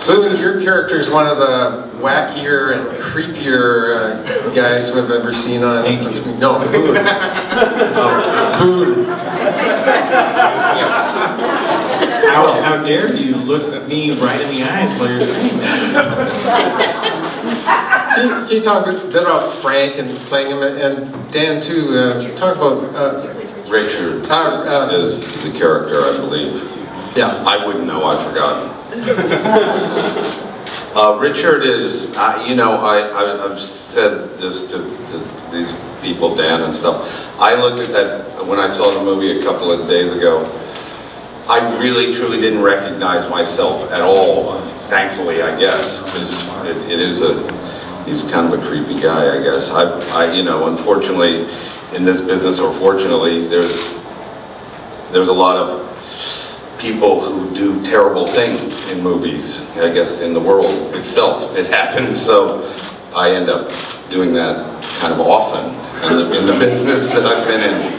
Boone, your character is one of the wackier and creepier guys we've ever seen on screen. No, Boone. Boone. How dare you look at me right in the eyes while you're saying that? Can you talk a bit about Frank and playing him, and Dan too? Talk about Richard is the character, I believe. Yeah. I wouldn't know. I've forgotten. Richard is, I've said this to these people, Dan and stuff. I looked at that when I saw the movie a couple of days ago. I really, truly didn't recognize myself at all. Thankfully, I guess, because he's kind of a creepy guy, I guess. Unfortunately, in this business, or fortunately, there's a lot of people who do terrible things in movies. I guess in the world itself, it happens. So I end up doing that kind of often in the business that I've been in.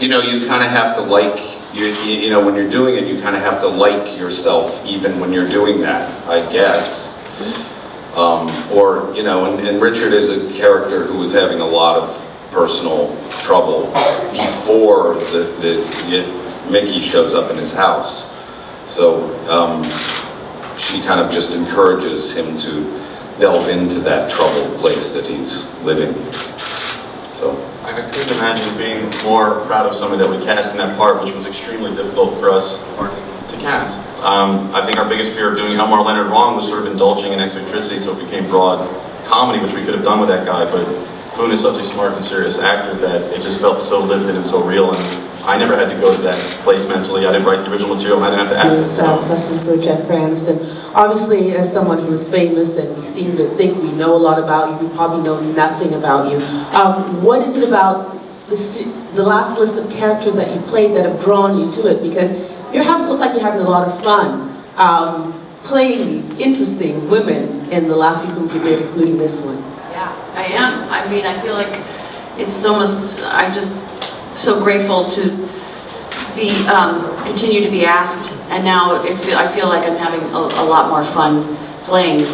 You kind of have to like, when you're doing it, you kind of have to like yourself even when you're doing that, I guess. And Richard is a character who was having a lot of personal trouble before Mickey shows up in his house. So she kind of just encourages him to delve into that troubled place that he's living. So I couldn't imagine being more proud of somebody that we cast in that part, which was extremely difficult for us to cast. I think our biggest fear of doing Elmore Leonard wrong was sort of indulging in eccentricity, so it became broad comedy, which we could have done with that guy, but Boone is such a smart and serious actor that it just felt so lived in and so real, and I never had to go to that place mentally. I didn't write the original material, and I didn't have to act it. Question for Jennifer Aniston. Obviously, as someone who is famous and we seem to think we know a lot about you, we probably know nothing about you. What is it about the last list of characters that you played that have drawn you to it? Because you look like you're having a lot of fun playing these interesting women in the last few films you made, including this one. Yeah, I am. I mean, I feel like it's almost, I'm just so grateful to be, continue to be asked, and now I feel like I'm having a lot more fun playing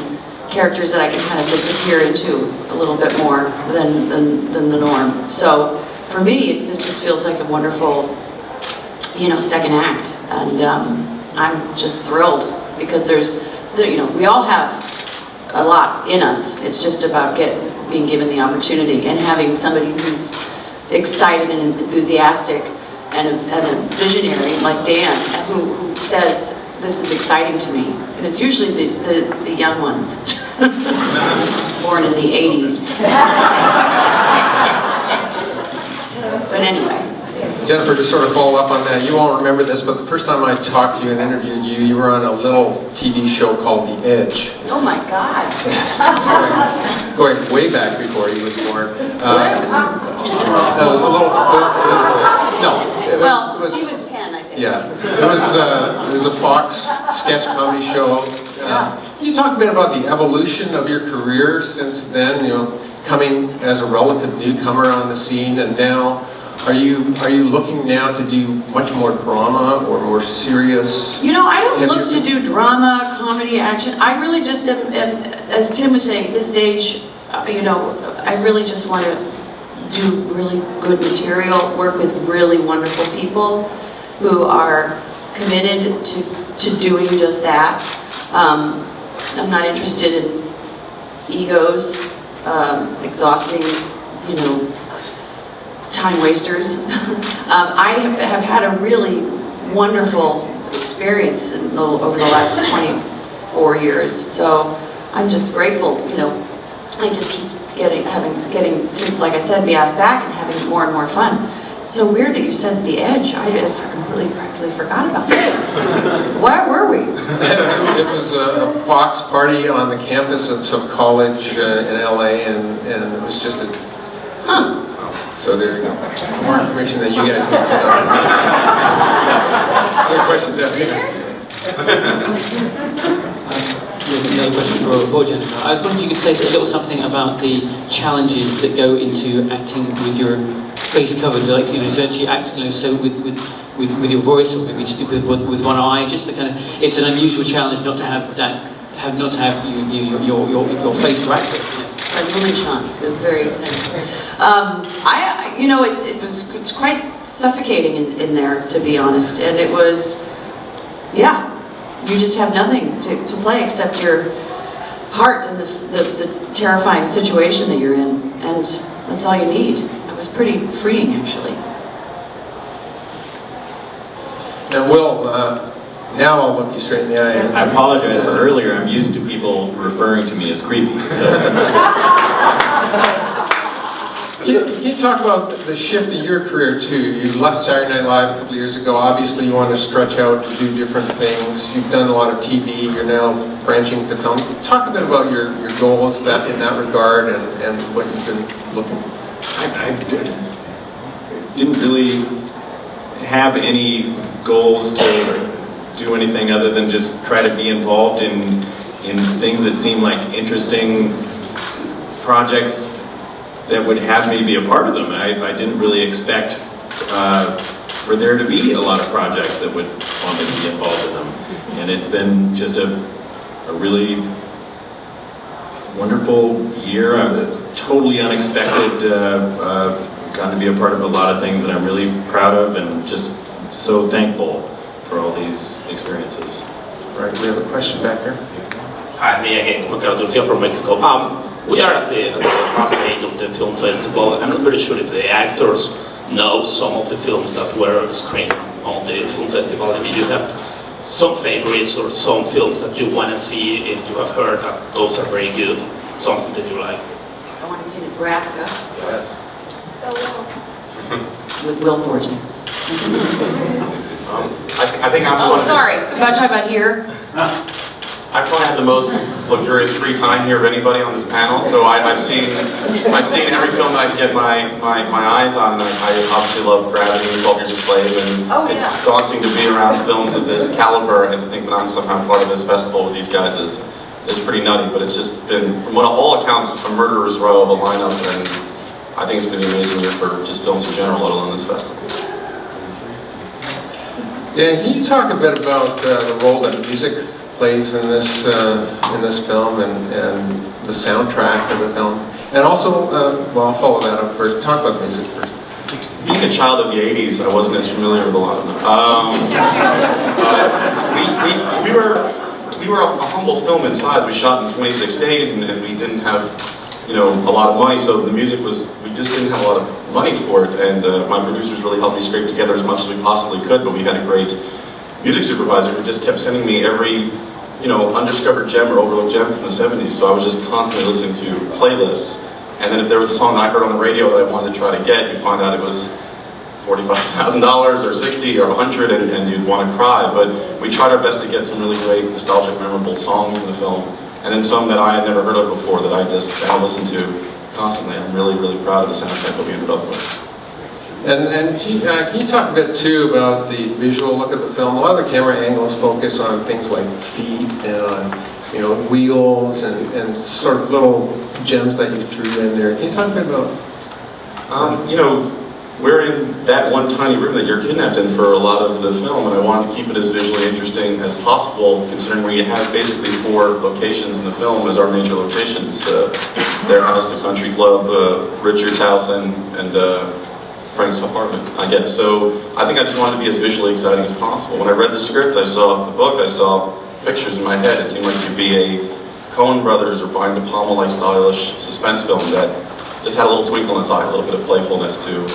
characters that I can kind of disappear into a little bit more than the norm. So for me, it just feels like a wonderful, second act, and I'm just thrilled because we all have a lot in us. It's just about being given the opportunity and having somebody who's excited and enthusiastic and a visionary like Dan who says, this is exciting to me. And it's usually the young ones, born in the 80s. But anyway. Jennifer, to sort of follow up on that, you won't remember this, but the first time I talked to you and interviewed you, you were on a little TV show called The Edge. Oh my God. going way back before he was born. It was a little... he was 10, I think. Yeah. It was a Fox sketch comedy show. Can you talk a bit about the evolution of your career since then, coming as a relative newcomer on the scene, and now are you looking now to do much more drama or more serious? I don't look to do drama, comedy, action. I really just am, as Tim was saying, at this stage, I really just want to do really good material, work with really wonderful people who are committed to doing just that. I'm not interested in egos, exhausting, time wasters. I have had a really wonderful experience over the last 24 years, so I'm just grateful. I just keep getting to, like I said, be asked back and having more and more fun. It's so weird that you said The Edge. I completely practically forgot about that. Where were we? It was a Fox party on the campus of some college in LA, and it was just a... Huh. So there you go. More information than you guys need to know. Other questions out here? Another question for Jennifer. I was wondering if you could say a little something about the challenges that go into acting with your face covered, so actually acting, so with with your voice, or maybe just with one eye, just the kind of, it's an unusual challenge not to have that, not to have your face to act with. You know? Like movie shots, it's very nice. It's quite suffocating in there, to be honest, and it was, yeah, you just have nothing to play except your heart and the terrifying situation that you're in, and that's all you need. It was pretty freeing, actually. Now, Will, now I'll look you straight in the eye. I apologize for earlier. I'm used to people referring to me as creepy. So. Can you talk about the shift in your career too? You left Saturday Night Live a couple of years ago. Obviously, you want to stretch out to do different things. You've done a lot of TV. You're now branching to film. Talk a bit about your goals in that regard and what you've been looking for. I didn't really have any goals to do anything other than just try to be involved in things that seem like interesting projects that would have me be a part of them. I didn't really expect for there to be a lot of projects that would want me to be involved in them. And it's been just a really wonderful year. Totally unexpected. Gotten to be a part of a lot of things that I'm really proud of, and just so thankful for all these experiences. Right, we have a question back here. Hi, me again, Juan Carlos Garcia from Mexico. We are at the last stage of the film festival. I'm not very sure if the actors know some of the films that were on the screen on the film festival. I mean, you have some favorites or some films that you want to see and you have heard that those are very good, something that you like. I want to see Nebraska. Yes. With Will Forte. I think I'm Oh, sorry. About talking about here. I probably have the most luxurious free time here of anybody on this panel, so I've seen every film that I can get my eyes on, and I obviously love Gravity and 12 Years a Slave, and it's daunting to be around films of this caliber, and to think that I'm somehow part of this festival with these guys is pretty nutty, but it's just been, from all accounts, a murderer's row of a lineup, and I think it's going to be an amazing year for just films in general, let alone this festival. Dan, can you talk a bit about the role that music plays in this film and the soundtrack of the film? And also, well, I'll follow that up first. Talk about music first. Being a child of the 80s, I wasn't as familiar with a lot of them. We were a humble film in size. We shot in 26 days, and we didn't have, a lot of money, so the music we just didn't have a lot of money for it, and my producers really helped me scrape together as much as we possibly could, but we had a great music supervisor who just kept sending me every, undiscovered gem or overlooked gem from the 70s, so I was just constantly listening to playlists, and then if there was a song that I heard on the radio that I wanted to try to get, you'd find out it was $45,000 or $60,000 or $100,000, and you'd want to cry, but we tried our best to get some really great, nostalgic, memorable songs in the film, and then some that I had never heard of before that I just listened to constantly. I'm really, really proud of the soundtrack that we ended up with. And can you talk a bit too about the visual look of the film? A lot of the camera angles focus on things like feet and on, wheels and sort of little gems that you threw in there. Can you talk a bit about? We're in that one tiny room that you're kidnapped in for a lot of the film, and I wanted to keep it as visually interesting as possible, considering we have basically 4 locations in the film as our major locations. Their house, the country club, Richard's house, and Frank's apartment, I guess. So I think I just wanted to be as visually exciting as possible. When I read the script, I saw the book, I saw pictures in my head. It seemed like it could be a Coen Brothers or Brian De Palma-like stylish suspense film that just had a little twinkle in its eye, a little bit of playfulness to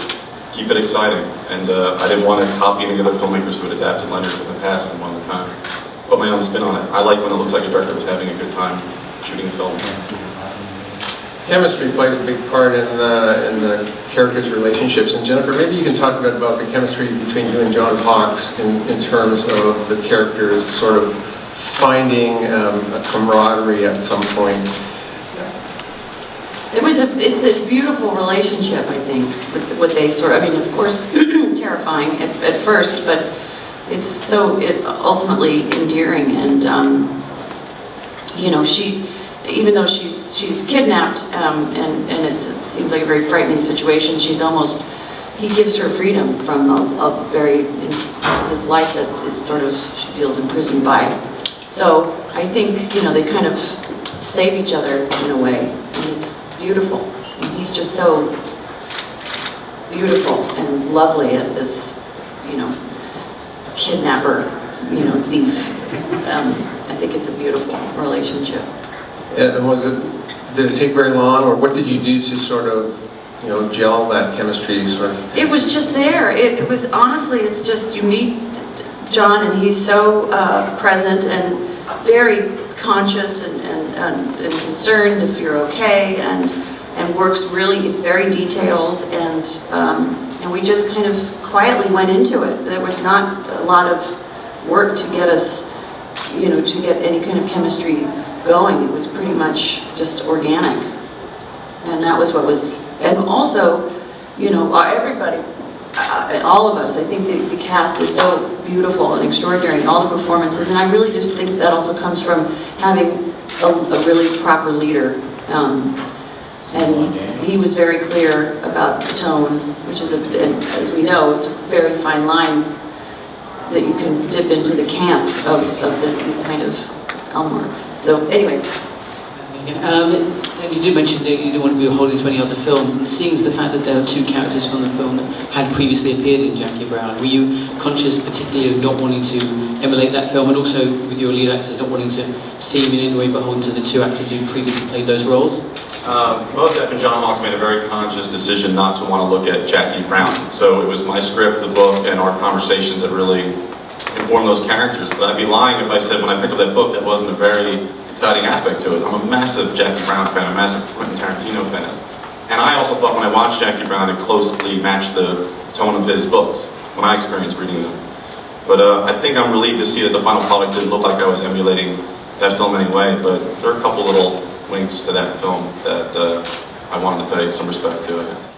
keep it exciting. And I didn't want to copy any other filmmakers who had adapted Leonard in the past and wanted to kind of put my own spin on it. I like when it looks like a director was having a good time shooting a film. Chemistry plays a big part in the characters' relationships. And Jennifer, maybe you can talk a bit about the chemistry between you and John Hawkes in terms of the characters sort of finding a camaraderie at some point. It's a beautiful relationship, I think, with what they of course, terrifying at first, but it's ultimately endearing, and even though she's kidnapped, and it seems like a very frightening situation, he gives her freedom from a very this life that is sort of, she feels imprisoned by. So I think, you know, they kind of save each other in a way, and it's beautiful. And he's just so beautiful and lovely as this, you know, kidnapper, you know, thief. I think it's a beautiful relationship. And did it take very long, or what did you do to sort of, you know, gel that chemistry sort of? It was just there. It was, honestly, it's just, you meet John and he's so present and very conscious and concerned if you're okay, and works really, he's very detailed, and we just kind of quietly went into it. There was not a lot of work to get us, you know, to get any kind of chemistry going. It was pretty much just organic. And that was what was, and also, you know, everybody, all of us, I think the cast is so beautiful and extraordinary in all the performances, and I really just think that also comes from having a really proper leader. And he was very clear about the tone, which is, and as we know, it's a very fine line that you can dip into the camp of these kind of Elmore. So anyway. You did mention that you didn't want to be beholden to any other films, and seeing as the fact that there are two characters from the film that had previously appeared in Jackie Brown, were you conscious particularly of not wanting to emulate that film, and also with your lead actors not wanting to seem in any way beholden to the two actors who previously played those roles? Both Jeff and John Hawkes made a very conscious decision not to want to look at Jackie Brown. So it was my script, the book, and our conversations that really informed those characters. But I'd be lying if I said when I picked up that book that wasn't a very exciting aspect to it. I'm a massive Jackie Brown fan, a massive Quentin Tarantino fan. And I also thought when I watched Jackie Brown, it closely matched the tone of his books when I experienced reading them. But I think I'm relieved to see that the final product didn't look like I was emulating that film anyway, but there are a couple little winks to that film that I wanted to pay some respect to, I guess.